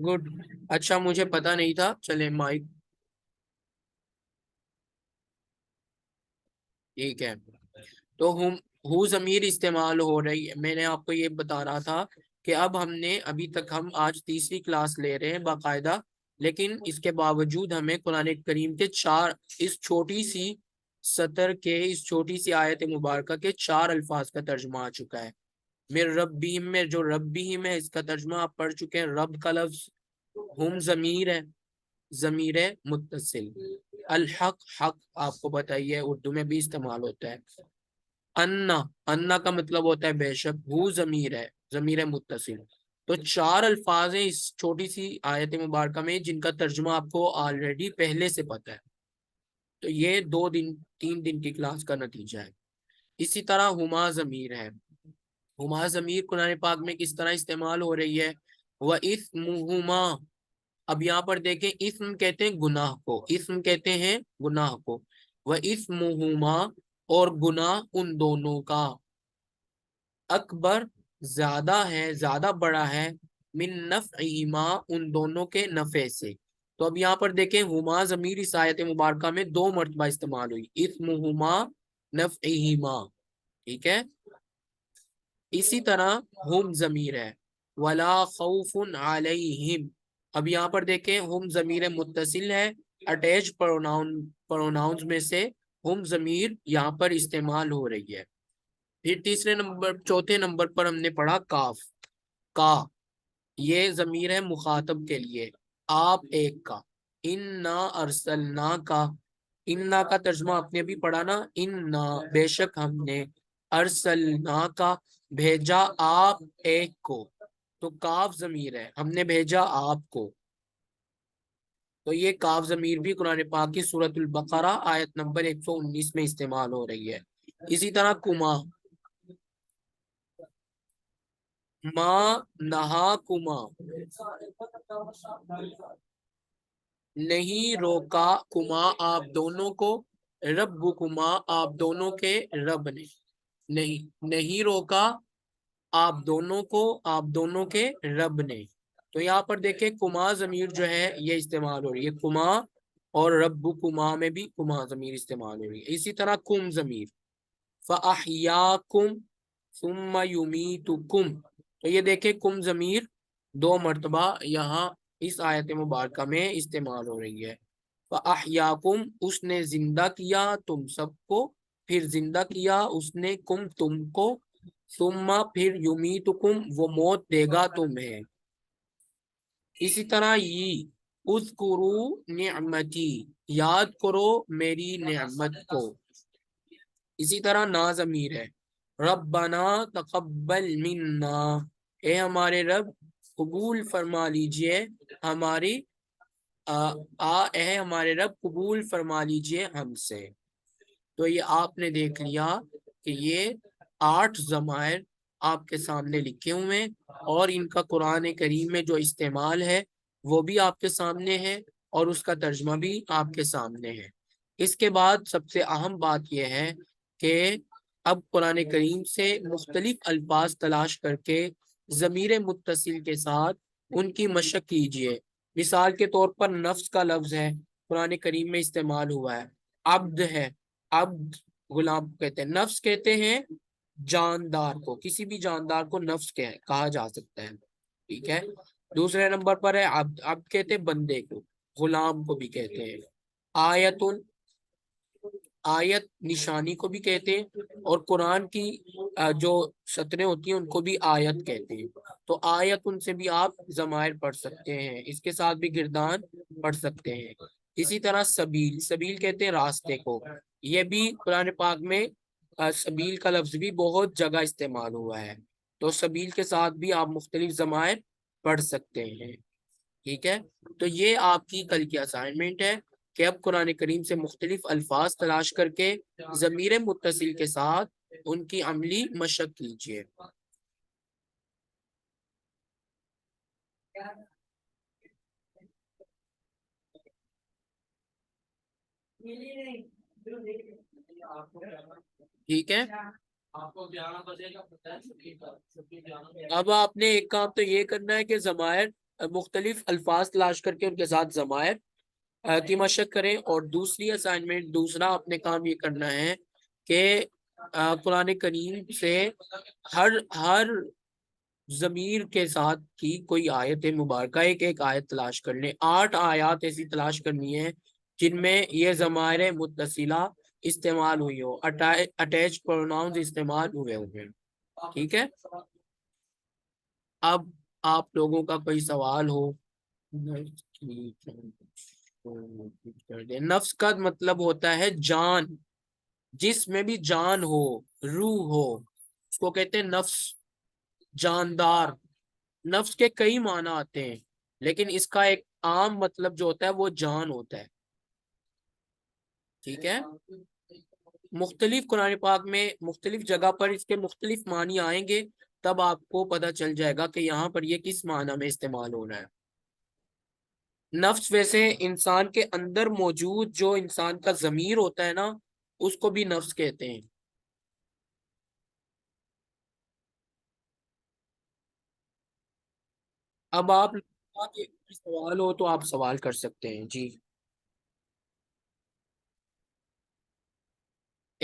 Good. اچھا مجھے پتا نہیں تھا. چلے مائک. ٹھیک ہے. تو ہو ضمیر استعمال ہو رہی ہے. میں نے آپ کو یہ بتا رہا تھا کہ اب ہم نے ابھی تک ہم آج تیسری کلاس لے رہے ہیں باقاعدہ. لیکن اس کے باوجود ہمیں قرآن کریم کے چار اس چھوٹی سی سطر کے اس چھوٹی سی آیت مبارکہ کے چار الفاظ کا ترجمہ آ چکا ہے. میرے ربیم میں جو ربیم ہے اس کا ترجمہ آپ پڑھ چکے ہیں. رب کا لفظ ہم ضمیر ہے, ضمیر متصل. الحق حق آپ کو بتائیے اردو میں بھی استعمال ہوتا ہے. انا انا کا مطلب ہوتا ہے بے شک. ہو ضمیر ہے, ضمیر متصل. تو چار الفاظ ہیں اس چھوٹی سی آیت مبارکہ میں جن کا ترجمہ آپ کو آلریڈی پہلے سے پتا ہے. تو یہ 2 دن 3 دن کی کلاس کا نتیجہ ہے. اسی طرح ہما ضمیر ہے. ہما ضمیر قرآن پاک میں کس طرح استعمال ہو رہی ہے؟ وَإِثْمُهُمَا. اب یہاں پر دیکھیں اسم کہتے ہیں گناہ کو, اسم کہتے ہیں گناہ کو. وَإِثْمُهُمَا اور گناہ ان دونوں کا. اکبر زیادہ ہے, زیادہ بڑا ہے. من نفعہما ان دونوں کے نفع سے. تو اب یہاں پر دیکھیں ہما ضمیر اس آیت مبارکہ میں 2 مرتبہ استعمال ہوئی. اسمہما نفعہما. ٹھیک ہے. اسی طرح ہم ضمیر ہے. ولا خوف علیہم. اب یہاں پر دیکھیں ہم ضمیر متصل ہے, اٹیچ پروناؤنز میں سے ہم ضمیر یہاں پر استعمال ہو رہی ہے. پھر چوتھے نمبر پر ہم نے پڑھا کاف. کا یہ ضمیر ہے مخاطب کے لیے, آپ ایک کا. انا ارسلنا کا, انا کا ترجمہ آپ نے بھی پڑھا نا. انا بے شک ہم نے, ارسلنا کا بھیجا آپ ایک کو. تو کاف ضمیر ہے, ہم نے بھیجا آپ کو. تو یہ کاف ضمیر بھی قرآن پاک کی سورۃ البقرہ آیت نمبر 119 میں استعمال ہو رہی ہے. اسی طرح کما, ما نہا کما, نہیں روکا کما آپ دونوں کو. رب کما آپ دونوں کے رب نے. نہیں روکا آپ دونوں کو, آپ دونوں کے رب نے. تو یہاں پر دیکھیں کما ضمیر جو ہے یہ استعمال ہو رہی ہے. کما اور رب کما میں بھی کما ضمیر استعمال ہو رہی ہے. اسی طرح کم ضمیر. فَأَحْيَاكُمْ ثُمَّ يُمِيتُكُمْ. تو یہ دیکھیں کم ضمیر 2 مرتبہ یہاں اس آیت مبارکہ میں استعمال ہو رہی ہے. فَأَحْيَاكُمْ اس نے زندہ کیا تم سب کو, پھر زندہ کیا اس نے کم تم کو. ثم پھر یمیتکم وہ موت دے گا تمہیں. اسی طرح اذکروا نعمتی یاد کرو میری نعمت کو. اسی طرح نا ضمیر ہے. ربنا تقبل منا, اے ہمارے رب قبول فرما لیجئے ہماری اے ہمارے رب قبول فرما لیجئے ہم سے. تو یہ آپ نے دیکھ لیا کہ یہ 8 ضمائر آپ کے سامنے لکھے ہوئے ہیں, اور ان کا قرآن کریم میں جو استعمال ہے وہ بھی آپ کے سامنے ہے, اور اس کا ترجمہ بھی آپ کے سامنے ہے. اس کے بعد سب سے اہم بات یہ ہے کہ اب قرآن کریم سے مختلف الفاظ تلاش کر کے ضمیر متصل کے ساتھ ان کی مشق کیجئے. مثال کے طور پر نفس کا لفظ ہے, قرآن کریم میں استعمال ہوا ہے. عبد ہے, عبد غلام کہتے ہیں. نفس کہتے ہیں جاندار کو, کسی بھی جاندار کو نفس کہا جا سکتا ہے. ٹھیک ہے. دوسرے نمبر پر ہے عبد. عبد کہتے ہیں بندے کو, غلام کو بھی کہتے ہیں. آیت, آیت نشانی کو بھی کہتے ہیں, اور قرآن کی جو سطریں ہوتی ہیں ان کو بھی آیت کہتے ہیں. تو آیت ان سے بھی آپ ضمائر پڑھ سکتے ہیں, اس کے ساتھ بھی گردان پڑھ سکتے ہیں. اسی طرح سبیل, سبیل کہتے ہیں راستے کو. یہ بھی قرآن پاک میں سبیل کا لفظ بھی بہت جگہ استعمال ہوا ہے. تو سبیل کے ساتھ بھی آپ مختلف ضمائر پڑھ سکتے ہیں. ٹھیک ہے. تو یہ آپ کی کل کی اسائنمنٹ ہے کہ اب قرآن کریم سے مختلف الفاظ تلاش کر کے ضمیر متصل کے ساتھ ان کی عملی مشق کیجیے. ٹھیک ہے. اب آپ نے ایک کام تو یہ کرنا ہے کہ ضمائر مختلف الفاظ تلاش کر کے ان کے ساتھ ضمائر کی مشق کریں، اور دوسری اسائنمنٹ، دوسرا اپنے کام یہ کرنا ہے کہ قرآن کریم سے ہر ضمیر کے ساتھ کی کوئی آیت مبارکہ، ایک ایک آیت تلاش کر لیں، 8 آیات ایسی تلاش کرنی ہے جن میں یہ ضمائر متصلہ استعمال ہوئی ہو، اٹیچ پروناؤنز استعمال ہوئے ہوئے، ٹھیک ہے؟ اب آپ لوگوں کا کوئی سوال ہو؟ نفس کا مطلب ہوتا ہے جان، جس میں بھی جان ہو، روح ہو، اس کو کہتے ہیں نفس، جاندار۔ نفس کے کئی معنی آتے ہیں، لیکن اس کا ایک عام مطلب جو ہوتا ہے وہ جان ہوتا ہے، ٹھیک ہے؟ مختلف قرآن پاک میں مختلف جگہ پر اس کے مختلف معنی آئیں گے، تب آپ کو پتہ چل جائے گا کہ یہاں پر یہ کس معنی میں استعمال ہو رہا ہے۔ نفس ویسے انسان کے اندر موجود جو انسان کا ضمیر ہوتا ہے نا، اس کو بھی نفس کہتے ہیں۔ اب آپ کوئی سوال ہو تو آپ سوال کر سکتے ہیں، جی۔